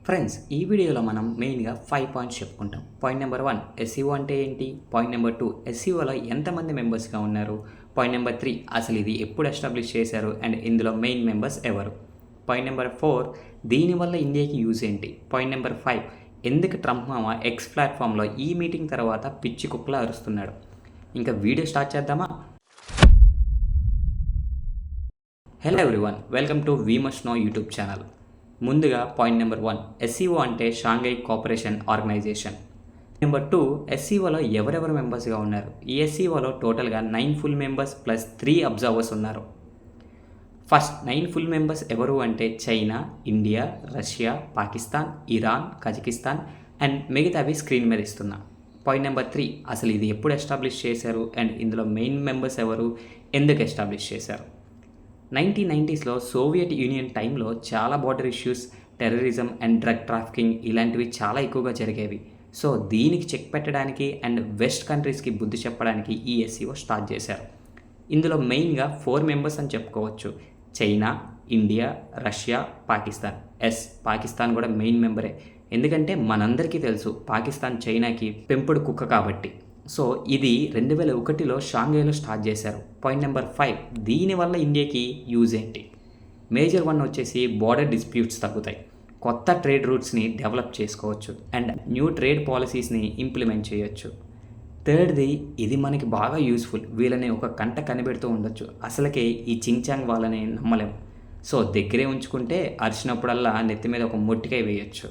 Friends, ఈ వీడియోలో మనం మెయిన్గా 5 పాయింట్స్ చెప్పుకుంటాం. పాయింట్ నెంబర్ 1 ఎస్ఈఓ అంటే ఏంటి, పాయింట్ నెంబర్ 2 ఎస్ఈఓలో ఎంతమంది మెంబర్స్గా ఉన్నారు, పాయింట్ నెంబర్ 3 అసలు ఇది ఎప్పుడు ఎస్టాబ్లిష్ చేశారు అండ్ ఇందులో మెయిన్ మెంబర్స్ ఎవరు, పాయింట్ నెంబర్ 4 దీనివల్ల ఇండియాకి యూజ్ ఏంటి, పాయింట్ నెంబర్ 5 ఎందుకు ట్రంప్ మామ ఎక్స్ ప్లాట్ఫామ్లో ఈ మీటింగ్ తర్వాత పిచ్చి కుక్కలా అరుస్తున్నాడు. ఇంకా వీడియో స్టార్ట్ చేద్దామా? Hello everyone, welcome to we must no YouTube channel. ముందుగా పాయింట్ నెంబర్ 1 ఎస్ఈఓ అంటే షాంఘై కోఆపరేషన్ ఆర్గనైజేషన్. నెంబర్ 2 ఎస్ఈఓలో ఎవరెవరు మెంబర్స్గా ఉన్నారు. ఈ ఎస్ఈఓలో టోటల్గా 9 ఫుల్ మెంబర్స్ ప్లస్ 3 అబ్జర్వర్స్ ఉన్నారు. ఫస్ట్ 9 ఫుల్ మెంబర్స్ ఎవరు అంటే China, India, Russia, Pakistan, Iran, Kazakhstan and మిగతావి స్క్రీన్ మీద ఇస్తున్నా. పాయింట్ నెంబర్ 3 అసలు ఇది ఎప్పుడు ఎస్టాబ్లిష్ చేశారు అండ్ ఇందులో మెయిన్ మెంబర్స్ ఎవరు, ఎందుకు ఎస్టాబ్లిష్ చేశారు. 1990స్లో సోవియట్ యూనియన్ టైంలో చాలా border issues, terrorism and drug trafficking ఇలాంటివి చాలా ఎక్కువగా జరిగేవి. సో దీనికి చెక్ పెట్టడానికి అండ్ వెస్ట్ కంట్రీస్కి బుద్ధి చెప్పడానికి ఈ ఎస్సీఓ స్టార్ట్ చేశారు. ఇందులో మెయిన్గా 4 మెంబర్స్ అని చెప్పుకోవచ్చు. China, India, Russia, Pakistan. Pakistan కూడా మెయిన్ మెంబరే, ఎందుకంటే మనందరికీ తెలుసు పాకిస్తాన్ చైనాకి పెంపుడు కుక్క కాబట్టి. సో ఇది 2001లో షాంఘైలో స్టార్ట్ చేశారు. పాయింట్ నెంబర్ 5 దీనివల్ల ఇండియాకి యూజ్ ఏంటి. మేజర్ 1 వచ్చేసి బార్డర్ డిస్ప్యూట్స్ తగ్గుతాయి, కొత్త ట్రేడ్ రూట్స్ని డెవలప్ చేసుకోవచ్చు అండ్ న్యూ ట్రేడ్ పాలసీస్ని ఇంప్లిమెంట్ చేయొచ్చు. థర్డ్ది, ఇది మనకి బాగా యూస్ఫుల్, వీళ్ళని ఒక కంట కనిపెడుతూ ఉండొచ్చు. అసలుకే ఈ చింగ్చాంగ్ వాళ్ళని నమ్మలేం. సో దగ్గరే ఉంచుకుంటే అరిచినప్పుడల్లా నెత్తి మీద ఒక మొట్టికాయ వేయొచ్చు.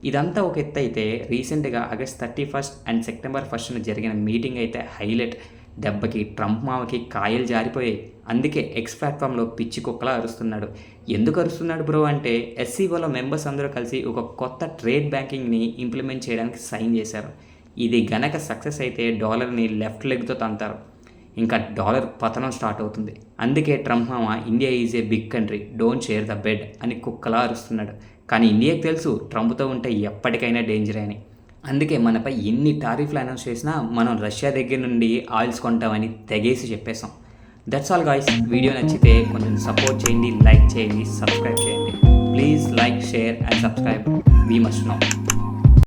ఇదంతా ఒక ఎత్తు అయితే రీసెంట్గా ఆగస్ట్ 31 అండ్ సెప్టెంబర్ 1 జరిగిన మీటింగ్ అయితే హైలైట్. దెబ్బకి ట్రంప్ మామకి కాయలు జారిపోయాయి. అందుకే ఎక్స్ ప్లాట్ఫామ్లో పిచ్చి కుక్కలా అరుస్తున్నాడు. ఎందుకు అరుస్తున్నాడు బ్రో అంటే, ఎస్సీఓలో మెంబర్స్ అందరూ కలిసి ఒక కొత్త ట్రేడ్ బ్యాంకింగ్ని ఇంప్లిమెంట్ చేయడానికి సైన్ చేశారు. ఇది గనక సక్సెస్ అయితే డాలర్ని లెఫ్ట్ లెగ్తో తంతారు, ఇంకా డాలర్ పతనం స్టార్ట్ అవుతుంది. అందుకే ట్రంప్ మామ India is a big country, don't share the bed అని కుక్కలా అరుస్తున్నాడు. కానీ ఇండియాకి తెలుసు ట్రంప్తో ఉంటే ఎప్పటికైనా డేంజర్ అని. అందుకే మనపై ఎన్ని టారిఫ్లు అనౌన్స్ చేసినా మనం రష్యా దగ్గర నుండి ఆయిల్స్ కొంటామని తెగేసి చెప్పేసాం. That's all guys. వీడియో నచ్చితే కొంచెం సపోర్ట్ చేయండి, లైక్ చేయండి, సబ్స్క్రైబ్ చేయండి. Please like, share and subscribe. We must no.